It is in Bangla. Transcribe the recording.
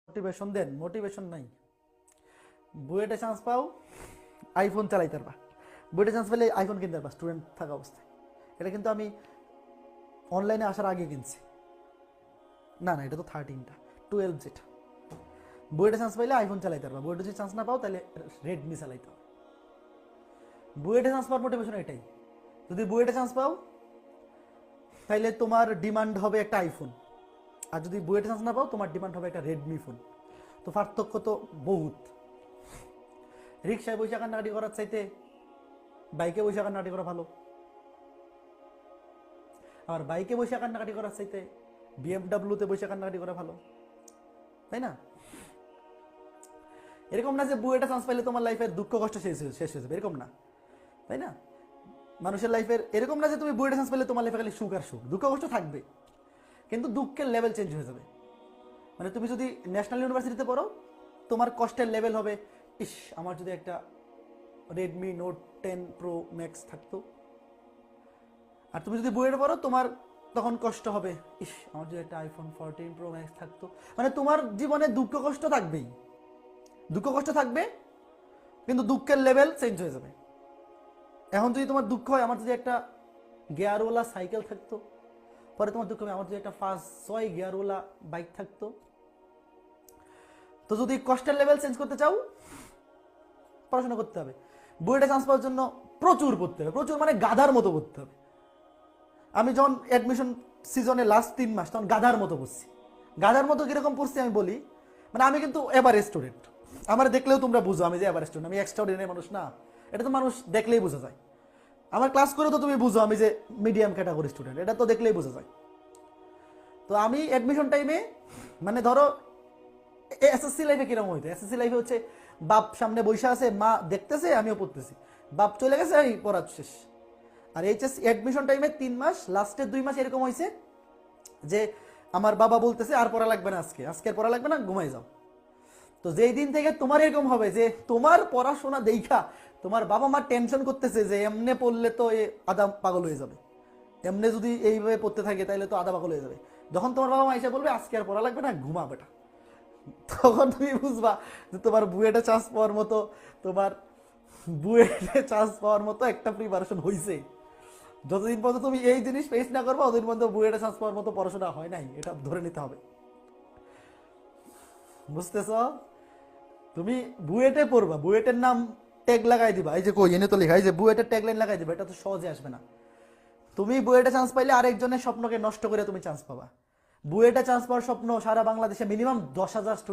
মোটিভেশন দেন, মোটিভেশন নাই। বুয়েটে চান্স পাও, আইফোন চালাইতে পারবা। বুয়েটে চান্স পেলে আইফোন কিনতে পারবা স্টুডেন্ট থাকা অবস্থায়। এটা কিন্তু আমি অনলাইনে আসার আগে কিনছি। না না, এটা তো 13টা, 12 যেটা। বুয়েটে চান্স পাইলে আইফোন চালাইতে পারবা। বুয়েটে যদি চান্স না পাও তাহলে রেডমি চালাইতে হবে। বুয়েটে চান্স পাওয়ার মোটিভেশন এটাই। যদি বুয়েটে চান্স পাও তাহলে তোমার ডিমান্ড হবে একটা আইফোন, আর যদি বুয়েটে চান্স না পাও তোমার ডিমান্ড হবে একটা রেডমি ফোন। তো পার্থক্য তো বহুত। রিক্সায় বসে কান্নাকাটি করার চাইতে বাইকে বসে কান্নাকাটি করা ভালো। আর বাইকে বসে কান্নাকাটি করার চাইতে বিএমডাব্লিউতে বসে কান্নাকাটি করা ভালো, তাই না? এরকম না যে বুয়েটা চান্স পাইলে তোমার লাইফের দুঃখ কষ্ট শেষ হয়ে যাবে, এরকম না, তাই না? মানুষের লাইফের এরকম না যে তুমি বুয়েটা চান্স পেলে তোমার লাইফে খালি সুখ আর সুখ, দুঃখ কষ্ট থাকবে, কিন্তু দুঃখের লেভেল চেঞ্জ হয়ে যাবে। মানে তুমি যদি ন্যাশনাল ইউনিভার্সিটিতে পড়ো, তোমার কষ্টের লেভেল হবে, ইস আমার যদি একটা রেডমি নোট 10 প্রো ম্যাক্স থাকতো। আর তুমি যদি বুয়েটে পড়ো, তোমার তখন কষ্ট হবে, ইস আমার যদি একটা আইফোন 14 প্রো ম্যাক্স থাকতো। মানে তোমার জীবনে দুঃখ কষ্ট থাকবেই, দুঃখ কষ্ট থাকবে, কিন্তু দুঃখের লেভেল চেঞ্জ হয়ে যাবে। এখন যদি তোমার দুঃখ হয় আমার যদি একটা গিয়ারওয়ালা সাইকেল থাকতো, পরে তোমার দুঃখ হবে আমার যদি একটা 5-6 গিয়ারওয়ালা বাইক থাকতো। তো যদি কষ্টের লেভেল চেঞ্জ করতে চাও, পড়াশোনা করতে হবে। বুয়েটে চান্স পাওয়ার জন্য প্রচুর পড়তে হবে, প্রচুর মানে গাধার মতো পড়তে হবে। আমি যখন অ্যাডমিশন সিজনে লাস্ট 3 মাস তখন গাধার মতো পড়ছি। গাধার মতো কিরকম পড়ছি আমি বলি, মানে আমি কিন্তু এভারেজ স্টুডেন্ট। আমার দেখলেও তোমরা বুঝো আমি যে এভারেজ স্টুডেন্ট, আমি এক্সট্রাঅর্ডিনারি মানুষ না। এটা তো মানুষ দেখলেই বোঝা যায়। আমার ক্লাস করে তো তুমি বুঝো আমি যে মিডিয়াম ক্যাটাগরি স্টুডেন্ট, এটা তো দেখলেই বোঝা যায়। তো আমি অ্যাডমিশন টাইমে, মানে ধরো এসএসসি লাইফে কিরকম হইতো, এসএসসি লাইফে হচ্ছে বাপ সামনে বসে আছে, মা দেখতেছে, আমিও পড়তেছি, বাপ চলে গেছে, আমি পড়া শেষ। আর এইচএসসি অ্যাডমিশন টাইমে 3 মাস, লাস্টের 2 মাস এরকম হয়েছে যে আমার বাবা বলতেছে আর পড়া লাগবে না, আজকে পড়া লাগবে না, ঘুমাই যাও। তো যেই দিন থেকে তোমার এরকম হবে যে তোমার পড়াশোনা দেখা তোমার বাবা মা টেনশন করতেছে যে এমনে পড়লে তো আধা পাগল হয়ে যাবে, এমনি যদি এইভাবে পড়তে থাকে তাহলে তো আধা পাগল হয়ে যাবে, যখন তোমার বাবা মা এসে বলবে আজকে আর পড়া লাগবে না, ঘুমা বেটা, তখন তুমি বুঝবা যে তোমার বুয়েটে চান্স পাওয়ার মতো, তোমার বুয়েটে চান্স পাওয়ার মতো একটা প্রিপারেশন হয়েছে। যতদিন পর্যন্ত তুমি এই জিনিস ফেস না করবো ততদিন পর্যন্ত বুয়েটে চান্স পাওয়ার মতো পড়াশোনা হয় নাই, এটা ধরে নিতে হবে। বুঝতেছ? তুমি বুয়েটে পড়বা, বুয়েটের নাম ট্যাগ লাগাই দিবা, এই যে কই এনে তো লেখা, এই যে বুয়েটের ট্যাগ লাইন লাগাই দিবা, এটা তো সহজে আসবে না। তুমি বুয়েটে চান্স পাইলে আরেকজনের স্বপ্নকে নষ্ট করে তুমি চান্স পাবা। বুয়েটে চান্স পাওয়ার স্বপ্ন সারা বাংলাদেশে মিনিমাম 10,000 স্টুডেন্ট